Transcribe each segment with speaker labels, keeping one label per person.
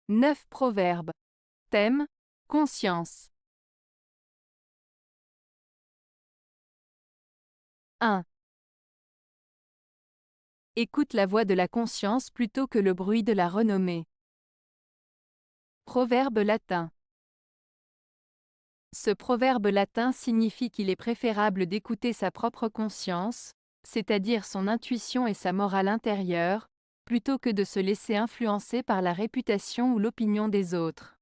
Speaker 1: 9 proverbes. Thème: conscience. 1. Écoute la voix de la conscience plutôt que le bruit de la renommée. Proverbe latin. Ce proverbe latin signifie qu'il est préférable d'écouter sa propre conscience, c'est-à-dire son intuition et sa morale intérieure, plutôt que de se laisser influencer par la réputation ou l'opinion des autres.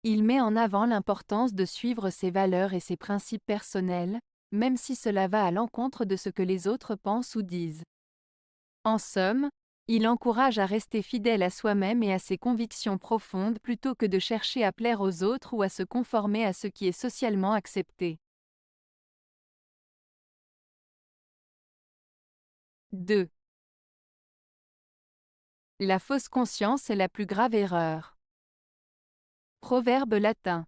Speaker 1: Il met en avant l'importance de suivre ses valeurs et ses principes personnels, même si cela va à l'encontre de ce que les autres pensent ou disent. En somme, il encourage à rester fidèle à soi-même et à ses convictions profondes plutôt que de chercher à plaire aux autres ou à se conformer à ce qui est socialement accepté. 2. La fausse conscience est la plus grave erreur. Proverbe latin.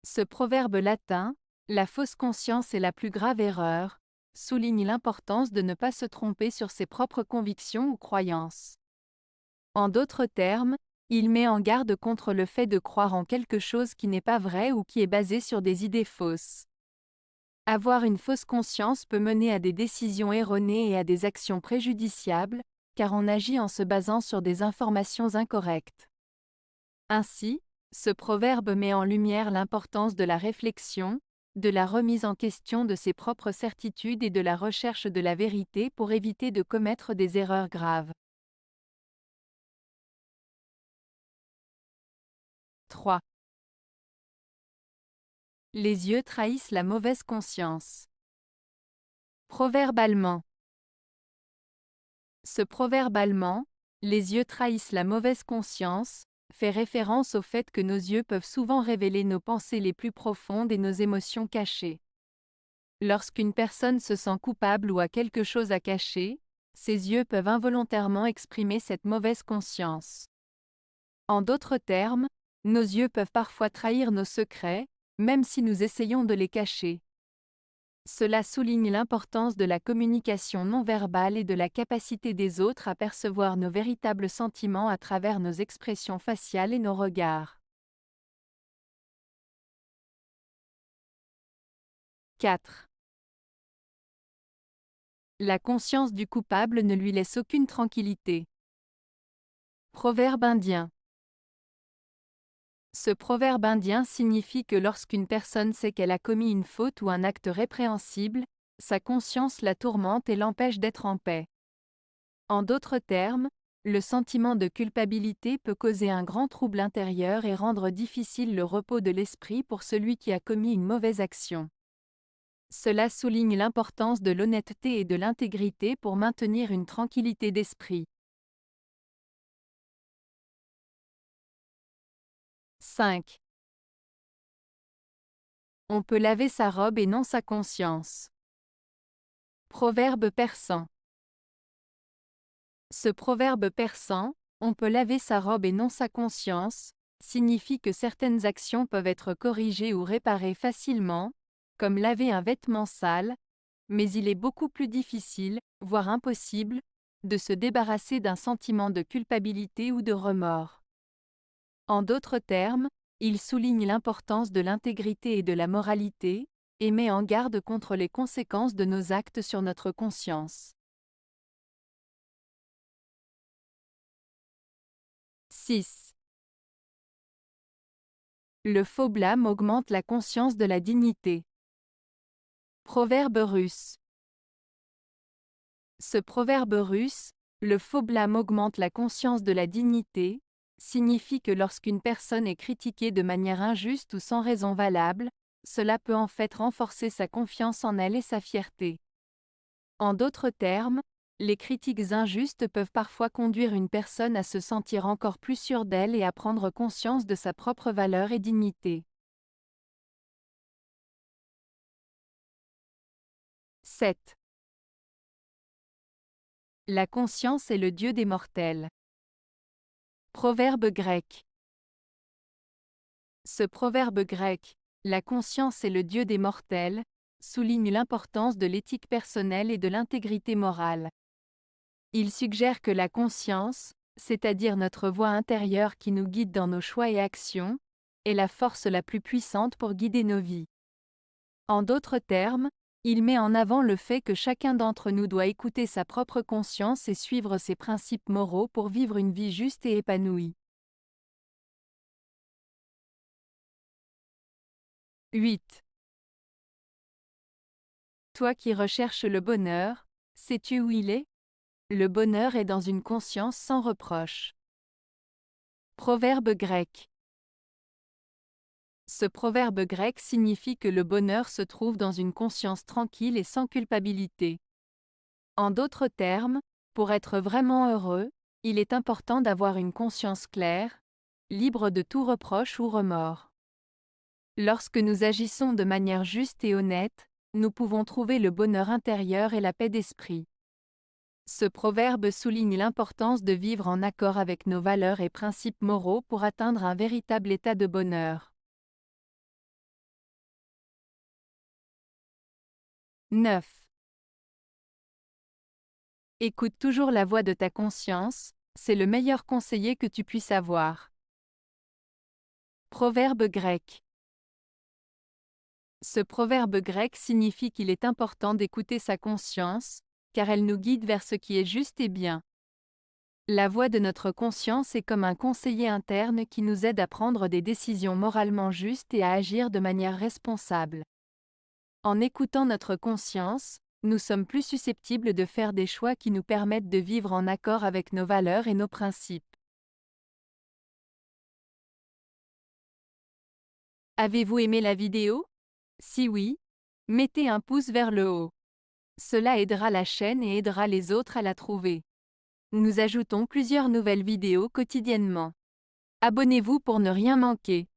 Speaker 1: Ce proverbe latin, la fausse conscience est la plus grave erreur, souligne l'importance de ne pas se tromper sur ses propres convictions ou croyances. En d'autres termes, il met en garde contre le fait de croire en quelque chose qui n'est pas vrai ou qui est basé sur des idées fausses. Avoir une fausse conscience peut mener à des décisions erronées et à des actions préjudiciables, car on agit en se basant sur des informations incorrectes. Ainsi, ce proverbe met en lumière l'importance de la réflexion, de la remise en question de ses propres certitudes et de la recherche de la vérité pour éviter de commettre des erreurs graves. 3. Les yeux trahissent la mauvaise conscience. Proverbe allemand. Ce proverbe allemand, les yeux trahissent la mauvaise conscience, fait référence au fait que nos yeux peuvent souvent révéler nos pensées les plus profondes et nos émotions cachées. Lorsqu'une personne se sent coupable ou a quelque chose à cacher, ses yeux peuvent involontairement exprimer cette mauvaise conscience. En d'autres termes, nos yeux peuvent parfois trahir nos secrets, même si nous essayons de les cacher. Cela souligne l'importance de la communication non verbale et de la capacité des autres à percevoir nos véritables sentiments à travers nos expressions faciales et nos regards. 4. La conscience du coupable ne lui laisse aucune tranquillité. Proverbe indien. Ce proverbe indien signifie que lorsqu'une personne sait qu'elle a commis une faute ou un acte répréhensible, sa conscience la tourmente et l'empêche d'être en paix. En d'autres termes, le sentiment de culpabilité peut causer un grand trouble intérieur et rendre difficile le repos de l'esprit pour celui qui a commis une mauvaise action. Cela souligne l'importance de l'honnêteté et de l'intégrité pour maintenir une tranquillité d'esprit. 5. On peut laver sa robe et non sa conscience. Proverbe persan. Ce proverbe persan, on peut laver sa robe et non sa conscience, signifie que certaines actions peuvent être corrigées ou réparées facilement, comme laver un vêtement sale, mais il est beaucoup plus difficile, voire impossible, de se débarrasser d'un sentiment de culpabilité ou de remords. En d'autres termes, il souligne l'importance de l'intégrité et de la moralité, et met en garde contre les conséquences de nos actes sur notre conscience. 6. Le faux blâme augmente la conscience de la dignité. Proverbe russe. Ce proverbe russe, le faux blâme augmente la conscience de la dignité, signifie que lorsqu'une personne est critiquée de manière injuste ou sans raison valable, cela peut en fait renforcer sa confiance en elle et sa fierté. En d'autres termes, les critiques injustes peuvent parfois conduire une personne à se sentir encore plus sûre d'elle et à prendre conscience de sa propre valeur et dignité. 7. La conscience est le dieu des mortels. Proverbe grec. Ce proverbe grec, la conscience est le dieu des mortels, souligne l'importance de l'éthique personnelle et de l'intégrité morale. Il suggère que la conscience, c'est-à-dire notre voix intérieure qui nous guide dans nos choix et actions, est la force la plus puissante pour guider nos vies. En d'autres termes, il met en avant le fait que chacun d'entre nous doit écouter sa propre conscience et suivre ses principes moraux pour vivre une vie juste et épanouie. 8. Toi qui recherches le bonheur, sais-tu où il est? Le bonheur est dans une conscience sans reproche. Proverbe grec. Ce proverbe grec signifie que le bonheur se trouve dans une conscience tranquille et sans culpabilité. En d'autres termes, pour être vraiment heureux, il est important d'avoir une conscience claire, libre de tout reproche ou remords. Lorsque nous agissons de manière juste et honnête, nous pouvons trouver le bonheur intérieur et la paix d'esprit. Ce proverbe souligne l'importance de vivre en accord avec nos valeurs et principes moraux pour atteindre un véritable état de bonheur. 9. Écoute toujours la voix de ta conscience, c'est le meilleur conseiller que tu puisses avoir. Proverbe grec. Ce proverbe grec signifie qu'il est important d'écouter sa conscience, car elle nous guide vers ce qui est juste et bien. La voix de notre conscience est comme un conseiller interne qui nous aide à prendre des décisions moralement justes et à agir de manière responsable. En écoutant notre conscience, nous sommes plus susceptibles de faire des choix qui nous permettent de vivre en accord avec nos valeurs et nos principes. Avez-vous aimé la vidéo? Si oui, mettez un pouce vers le haut. Cela aidera la chaîne et aidera les autres à la trouver. Nous ajoutons plusieurs nouvelles vidéos quotidiennement. Abonnez-vous pour ne rien manquer.